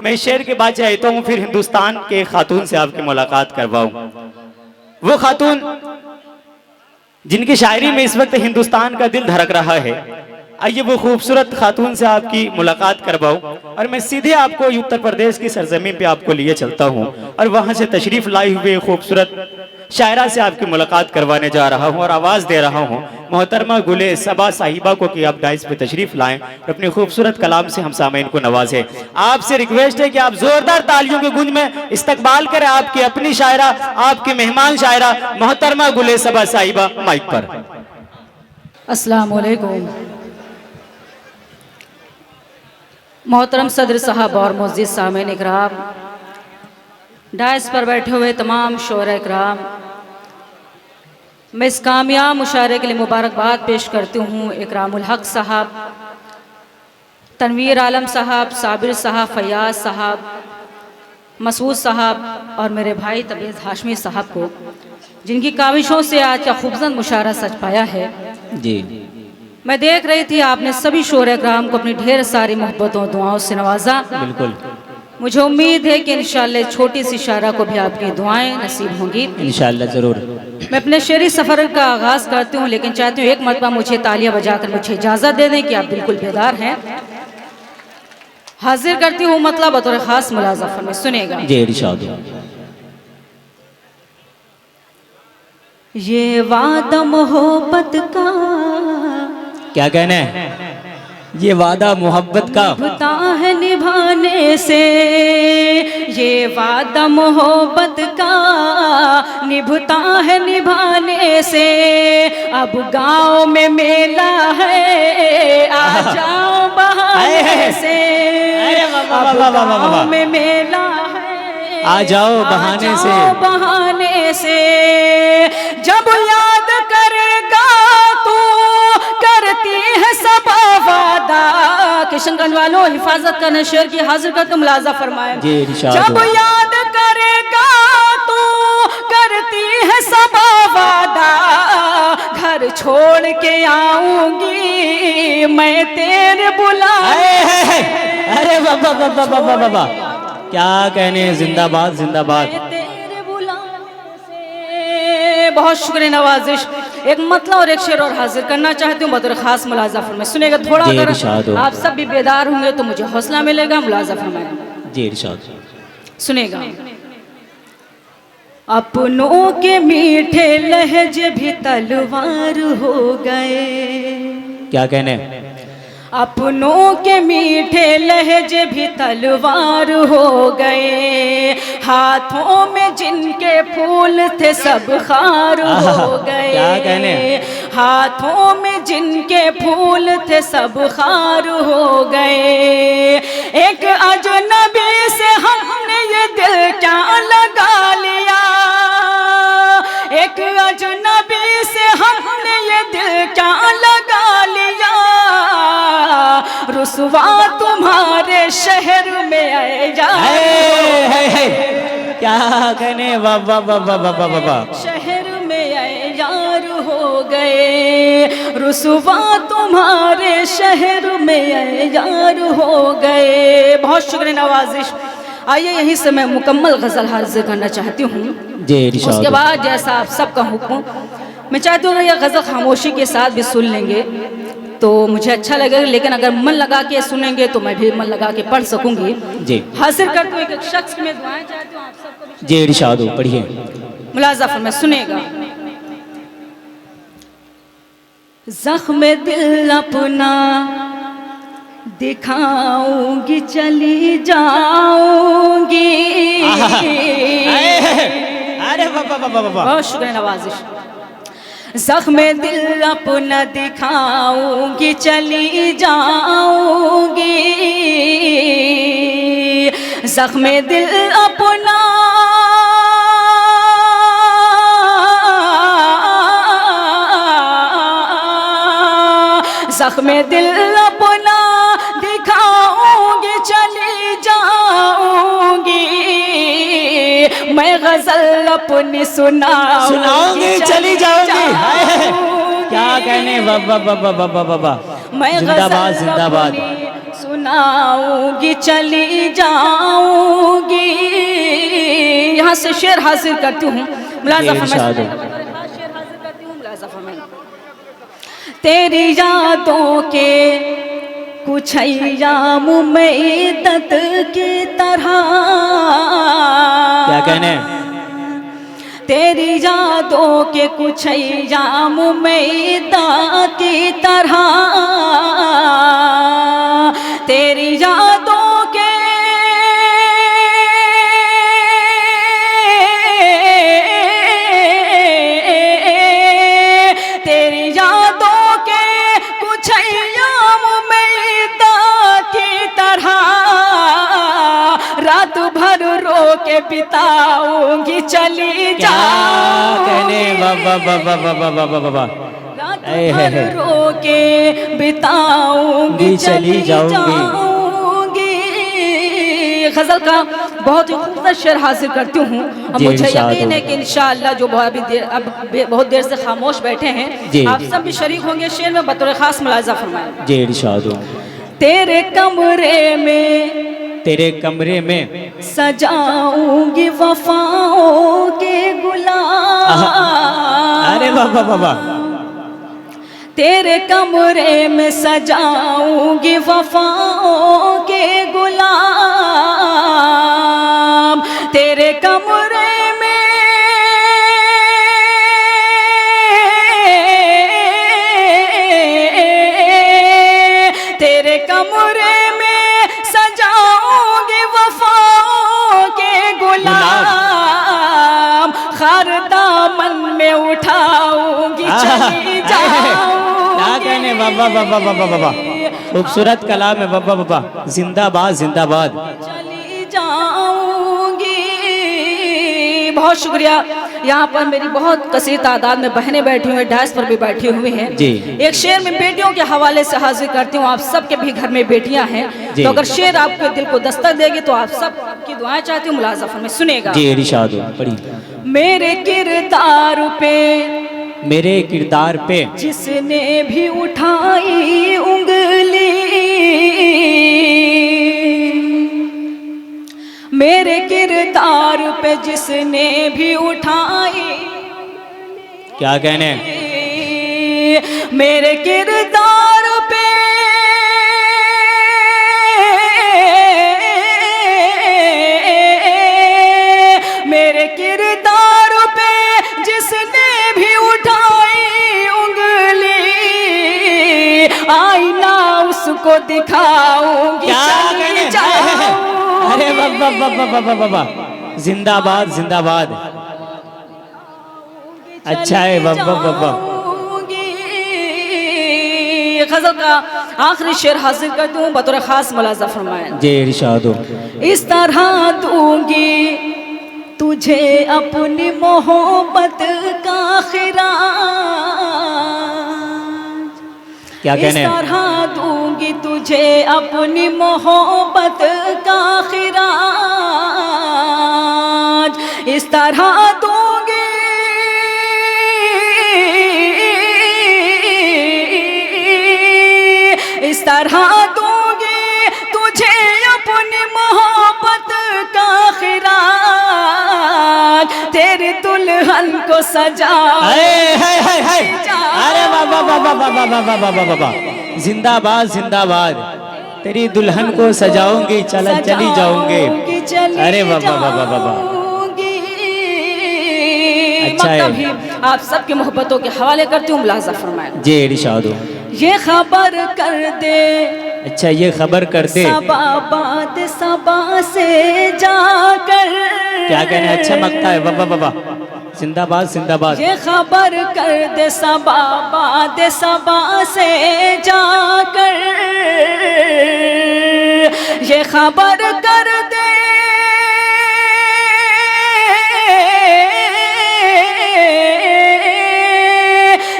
मैं शेर के बाद चाहता हूँ फिर हिंदुस्तान के खातून से आपकी मुलाकात करवाऊं। वो खातून जिनकी शायरी में इस वक्त हिंदुस्तान का दिल धड़क रहा है। आइए वो खूबसूरत खातून से आपकी मुलाकात करवाऊं और मैं सीधे आपको उत्तर प्रदेश की सरजमीन पे आपको लिए चलता हूं और वहां से तशरीफ लाई हुए खूबसूरत शायरा से आपकी मुलाकात करवाने जा रहा हूं और आवाज दे रहा हूं मोहतरमा गुले सबा साहिबा को कि आप डाइस पे तशरीफ लाएं और अपने खूबसूरत कलाम से हम सामईन को नवाजें। आपसे रिक्वेस्ट है कि आप जोरदार तालियों की गूंज में इस्तकबाल करें आपकी अपनी शायरा, आपकी मेहमान शायरा मोहतरमा गुले सबा साहिबा माइक पर। अस्सलाम वालेकुम। मोहतरम सदर साहब और मुअज़्ज़िज़ सामीन इकराम, डायस पर बैठे हुए तमाम शोरा इकराम, मैं इस कामयाब मुशायरे के लिए मुबारकबाद पेश करती हूँ इकरामुल हक साहब, तनवीर आलम साहब, साबिर साहब, फयाज साहब, मसूद साहब और मेरे भाई तबरेज़ हाशमी साहब को, जिनकी काविशों से आज का खूबसूरत मुशायरा सच पाया है। जी मैं देख रही थी आपने सभी शोरे कराम को अपनी ढेर सारी मोहब्बतों दुआओं से नवाजा। बिल्कुल, मुझे उम्मीद है कि इंशाअल्लाह छोटी सी शायरा को भी आपकी दुआएं नसीब होंगी इंशाअल्लाह जरूर। मैं अपने शेरी सफ़र का आगाज करती हूँ, लेकिन चाहती हूँ एक मरतबा मुझे तालियां बजाकर मुझे इजाज़त दे दें कि आप बिल्कुल बेदार हैं। हाजिर करती हूँ मतलब बतौर खास मुलाज़ा में सुनेगा। ये वादा मोहब्बत का, क्या कहना है? ये वादा मोहब्बत का निभता है निभाने से, ये वादा मोहब्बत का निभता है निभाने से। अब गांव में मेला है आ जाओ बहाने से, अब गांव में मेला है आ जाओ बहाने से, बहाने से। जब याद करेगा तू करती है सब वादा। किशनगंज वालों हिफाजत करने शेर की हाजिर करके मुलाजा फरमाए। जब याद करेगा तू करती है सब वादा, घर छोड़ के आऊंगी मैं तेरे बुलाने। अरे बाबा बाबा बाबा बाबा, क्या कहने, जिंदाबाद जिंदाबाद। बहुत शुक्रिया नवाजिश। एक मतला और एक शेर और हाजिर करना चाहती हूँ बतौर खास मुलाजा फरमाए। सुनेगा थोड़ा, अगर आप सब भी बेदार होंगे तो मुझे हौसला मिलेगा। मुलाजा फरमाए जी इरशाद। सुनेगा। अपनों के मीठे लहजे भी तलवार हो गए। क्या कहने? अपनों के मीठे लहजे भी तलवार हो गए। हाथों में जिनके फूल थे सब खार हो गए। क्या कहने? हाथों में जिनके फूल थे सब खार हो गए। एक अजनबी से हमने ये दिल क्या लगा लिया, एक अजनबी से हमने ये दिल क्या लगा लिया। रुसवा तुम्हारे शहर में आए जा, क्या कहने, वाह वाह वाह वाह वाह वाह। शहर में आए यार हो गए। रुसवा तुम्हारे शहर में आए यार हो गए। बहुत शुक्रिया नवाजिश। आइए यहीं से मैं मुकम्मल गजल हाजिर करना चाहती हूँ। उसके बाद जैसा आप सबका हुक्म, मैं चाहती हूँ यह गजल खामोशी के साथ भी सुन लेंगे तो मुझे अच्छा लगेगा, लेकिन अगर मन लगा के सुनेंगे तो मैं भी मन लगा के पढ़ सकूंगी जी। हासिल करते हुए एक शख्स की मैं दुआएं चाहती हूँ आप सबको जी इरशाद हो, पढ़िए। मुलाजा फरमाए सुनेगा। जख्म दिल अपना दिखाऊंगी चली जाऊंगी। अरे बाबा बाबा बाबा, बहुत शुक्रिया नवाजिश। जख्म दिल अपना दिखाऊंगी चली जाऊंगी, जख्म दिल अपना जख्म दिल अपना दिखाऊंगी चली जाऊंगी, मैं गजल अपनी सुनाऊंगी चली जाऊंगी। क्या कहने, बाबा बाबा बाबा बाबा, मैं जिंदाबाद गजल जिंदाबाद। अपनी सुनाऊंगी चली जाऊंगी। यहाँ से शेर हासिल करती हूँ, मुलाज़ा फरमाइए। शेर हासिल करती हूँ, मुलाज़ा फरमाइए। तेरी यादों के कुछ अय्याम में इद्दत की तरह, क्या कहने, तेरी यादों के कुछ अय्याम में इद्दत की तरह, तेरी यादों के के बिताऊंगी चली जाऊंगी। कहने बाबा बाबा बाबा बाबा बाबा, रात भर रो के बिताऊंगी चली जाऊंगी। गजल का बहुत ही खूबसूरत शेर हासिल करती हूँ और मुझे यकीन है कि इंशाअल्लाह जो बहुत देर से खामोश बैठे हैं आप सब भी शरीक होंगे शेर में, बतौर खास मुलाज़ा फरमाएं। जी इरशाद हो। तेरे कमरे में सजाऊंगी वफाओं के गुलाब। अरे बाबा बाबा, तेरे कमरे में सजाऊंगी वफाओं के गुलाब, तेरे कमरे में उठाऊंगी चली जाऊंगी। क्या कहने बाबा बाबा बाबा बाबा, खूबसूरत कलाम है बाबा बाबा, जिंदाबाद जिंदाबाद। चली जाऊंगी। बहुत शुक्रिया। यहाँ पर मेरी बहुत कसीर तादाद में बहनें बैठी हुई, डायस पर भी बैठी हुई हैं जी। एक शेर में बेटियों के हवाले से हाजिर करती हूँ। आप सबके भी घर में बेटियां हैं, तो अगर शेर आपके दिल को दस्तक देगी तो आप सब की दुआएं चाहती हूँ, मुलाज़ा फरमाइए, सुनेगा। जी इरशाद हो, पढ़िए। मेरे किरदार पे जिसने भी उठाई उंगली, मेरे किरदार पे जिसने भी उठाई, क्या कहने, मेरे किरदार पे मेरे किरदार पे जिसने भी उठाई उंगली, आईना उसको दिखाऊंगी। क्या कहने, अरे बाबा बाबा बाबा बाबा, जिंदाबाद जिंदाबाद। अच्छा है बाबा बाबा। गजल का आखिरी शेर हासिल करती हूँ, बतौर खास मुलाज़ा फरमाएं। जी इरशाद हो। इस तरह दूंगी तुझे अपनी मोहब्बत का खिराज, क्या कहने, इस तरह दूंगी तुझे अपनी मोहब्बत का खिराज, इस तरह दूंगी इस तरह दूंगी तुझे अपनी मोहब्बत का खिराज, तेरी दुल्हन को सजा। अरे बाबा बाबा बाबा बाबा बाबा बाबा, जिंदाबाद जिंदाबाद। तेरी दुल्हन को सजाऊंगी चली जाऊंगी। अरे बाबा बाबा बाबा, अच्छा है। आप सबकी मोहब्बतों के हवाले करती हूँ, मुलाज़ा फरमाएं। जी इरशाद हो। ये खबर कर दे, अच्छा ये खबर कर दे, सबाबाद सबा से जाकर। क्या कहने, अच्छा मकता है बाबा बाबा, जिंदाबाद जिंदाबाद। ये खबर कर दे सबा से जाकर, ये खबर कर दे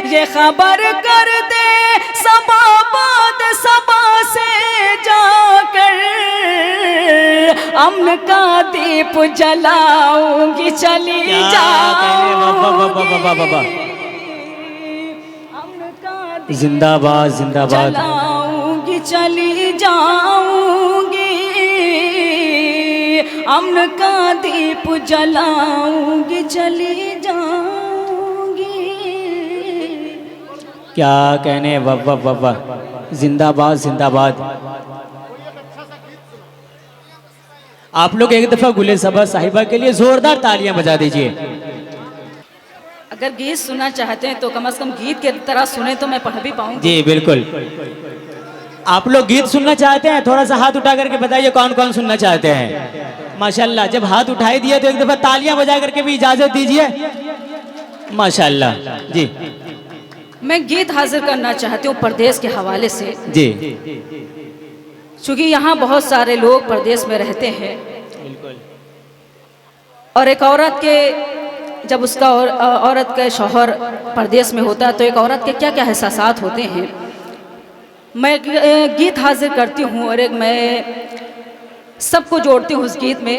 ये खबर कर दे सबा से जाकर, अमन का दीप जलाऊंगी चली जाऊंगी, अमन का दीप जिंदाबाद जिंदाबाद। जलाऊंगी चली जाऊंगी, अमन का दीप जलाऊंगी चली जाऊंगी। क्या कहने, वाह वाह वाह वाह, जिंदाबाद जिंदाबाद। आप लोग एक दफा गुले सबा साहिबा के लिए जोरदार तालियां बजा दीजिए। अगर गीत सुनना चाहते हैं तो कम से कम गीत के तरह सुने तो मैं पढ़ भी पाऊंगी। जी बिल्कुल। आप लोग गीत सुनना चाहते हैं, थोड़ा सा हाथ उठा करके बताइए कौन कौन सुनना चाहते हैं। माशाल्लाह, जब हाथ उठाई दिए तो एक दफा तालियां बजा करके भी इजाजत दीजिए। माशाल्लाह जी। मैं गीत हाजिर करना चाहती हूँ परदेश के हवाले से जी। क्योंकि यहाँ बहुत सारे लोग परदेश में रहते हैं, और एक औरत के जब उसका औरत का शौहर परदेश में होता है तो एक औरत के क्या क्या एहसासात होते हैं। मैं गीत हाजिर करती हूँ और एक मैं सबको जोड़ती हूँ उस गीत में।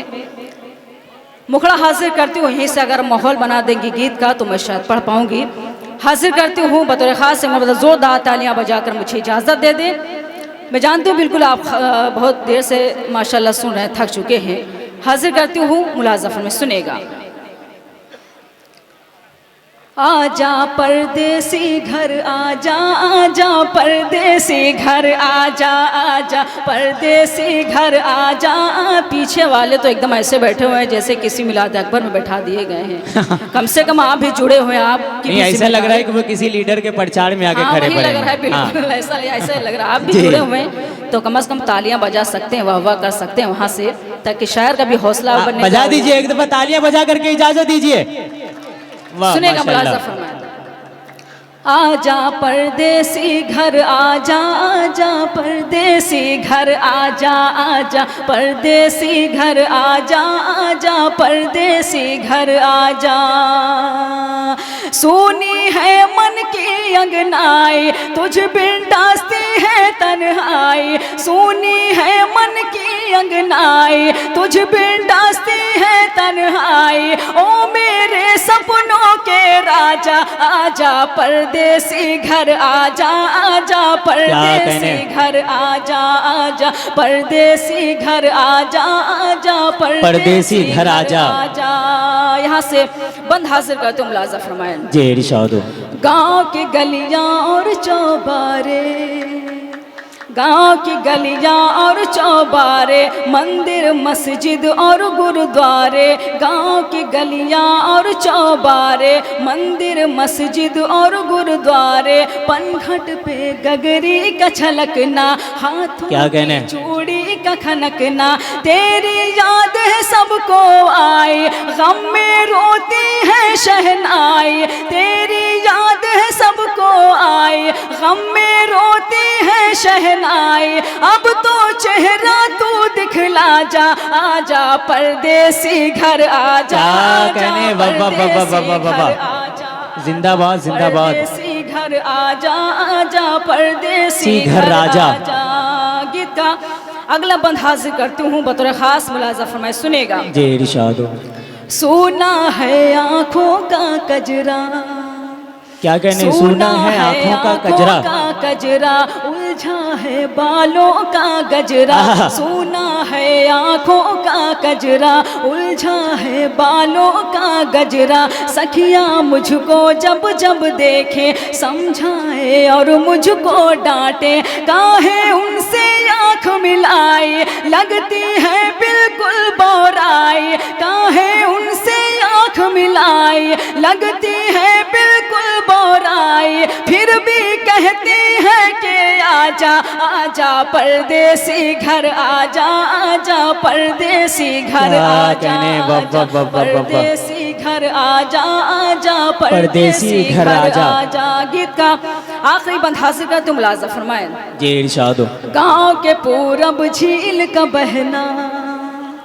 मुखड़ा हाजिर करती हूँ, यहीं से अगर माहौल बना देंगी गीत का तो मैं शायद पढ़ पाऊँगी। हाजिर करती हूँ बतौर ख़ास से जोरदार तालियां बजाकर मुझे इजाज़त दे दें। मैं जानती हूँ बिल्कुल आप बहुत देर से माशाल्लाह सुन रहे हैं, थक चुके हैं। हाजिर करती हूँ मुलाज़फर में, सुनेगा। आजा परदेसी घर आजा, आजा परदेसी घर आजा, आजा परदेसी घर आजा। पीछे वाले तो एकदम ऐसे बैठे हुए हैं जैसे किसी मिलाद अकबर में बैठा दिए गए हैं। कम से कम आप भी जुड़े हुए हैं। आप नहीं, ऐसा लग रहा है कि वो किसी लीडर के प्रचार में आके खड़े पड़े हैं। लग रहा है बिल्कुल ऐसा लग रहा है। आप भी जुड़े हुए हैं तो कम से कम तालियां बजा सकते हैं, वाह वाह कर सकते हैं वहाँ से, ताकि शायर का भी हौसला बनने। बजा दीजिए एक दफा तालियां बजा करके इजाजत दीजिए। सुनेगा मुलाज़ा फरमाया। आजा परदेसी घर आजा, आजा परदेसी घर आजा, आजा परदेसी घर आजा, आजा परदेसी घर आजा। सोनी है मन की अंगनाई, तुझ बिन डांसती है तन्हाई। सोनी है मन की अंगनाई, तुझ बिन डांसती है तन्हाई। ओ मेरे सपनों के राजा, आजा परदेसी घर आजा, आजा परदेसी घर आजा, आजा परदेसी घर आजा, आजा परदेसी घर आजा। यहाँ से बंद हासिल करते हो मुलाज़ा फरमाया। जी इरशाद हो। गाँव की गलियाँ और चौबारे, गाँव की गलियाँ और चौबारे, मंदिर मस्जिद और गुरुद्वारे। गाँव की गलियाँ और चौबारे, मंदिर मस्जिद और गुरुद्वारे। पनघट पे गगरी का छलकना, हाथों क्या कहने, चूड़ी का खनकना। तेरी याद है सबको आई, गम में रोती है शहनाई। तेरी याद है सबको आई, गम में रोती है शहनाई। अब तो चेहरा तू दिखला जा, आजा परदेसी घर आजा, आजा परदेसी घर आजा। जिंदाबाद जिंदाबाद। परदेसी घर आजा, आजा परदेसी घर आजा। गीत का अगला बंद हाजिर करती हूँ बतौर खास मुलाज़ा फरमाए, सुनेगा। जी इरशाद हो। सोना है आँखों का कजरा, क्या कहने, सोना है आँखों का कजरा, कजरा उलझा है बालों का गजरा। सोना है आँखों का कजरा, उलझा है बालों का गजरा। सखियाँ मुझको जब जब देखे समझाए और मुझको डांटे। काहे उनसे आँख मिलाई, लगती है बिल्कुल बोराई। काहे उनसे आँख मिलाई, लगती है बिल्कुल बोराई। फिर भी कहती है कि आजा, आजा परदेसी घर आजा, आजा परदेसी घर आजा, आजा परदेसी घर घर आजा आजा, परदेसी घर आजा। गीत का आखिरी बंद हासिल कर तुम मुलाजा फरमाए। जी इरशाद हो। गाँव के पूरब झील का बहना,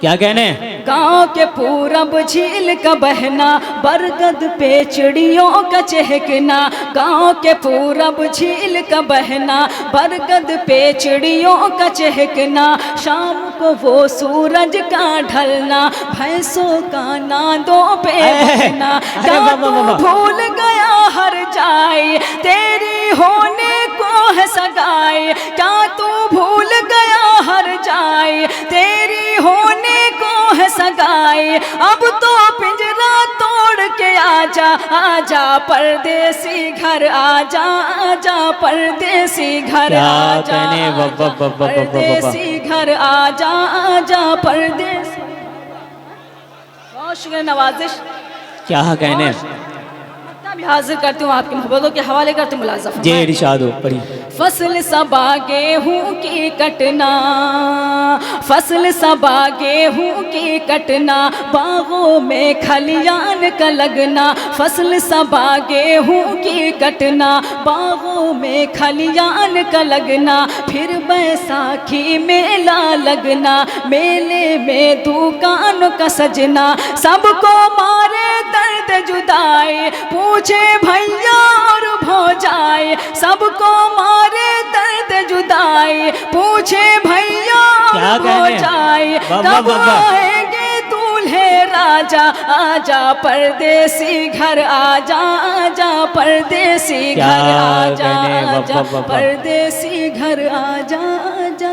क्या कहने? गाँव के पूरब झील का बहना, बरगद पे चिड़ियों का चहकना। गाँव के पूरब झील का बहना, बरगद पे चिड़ियों का चहकना। शाम को वो सूरज का ढलना, भैंसों का नादों पे बहना। क्या तू भूल गया हर जाए तेरी होने को है सगाई? क्या तू भूल गया हर जाए तेरी होने को है सगाई? अब तो पिंजरा तोड़ के आजा आजा, परदेसी घर आजा आजा, परदेसी घर आजा, परदेसी घर आजा आजा, परदेसी। बहुत शुक्रिया नवाजिश। क्या कहने? भी हाजिर करती हूँ आपकी मोहब्बतों के हवाले करती हूँ मुलाजा जी इरशाद हो। पढ़ी। फसल सबा गेहूँ की कटना, फसल सबा गेहूँ की कटना, बागों में खलियान का लगना। फसल सबा गेहूँ की कटना, बागों में खलियान का लगना। फिर बैसाखी मेला लगना, मेले में दुकानों का सजना। सबको मारे दर्द जुदाई, पूछे भैया और भौजाई। सबको मारे दर्द जुदाई, पूछे भैया और भौजाई। कब आएंगे दूल्हे राजा, आजा परदेसी घर आजा आजा, परदेसी घर आजा आजा, परदेसी घर आजा आजा।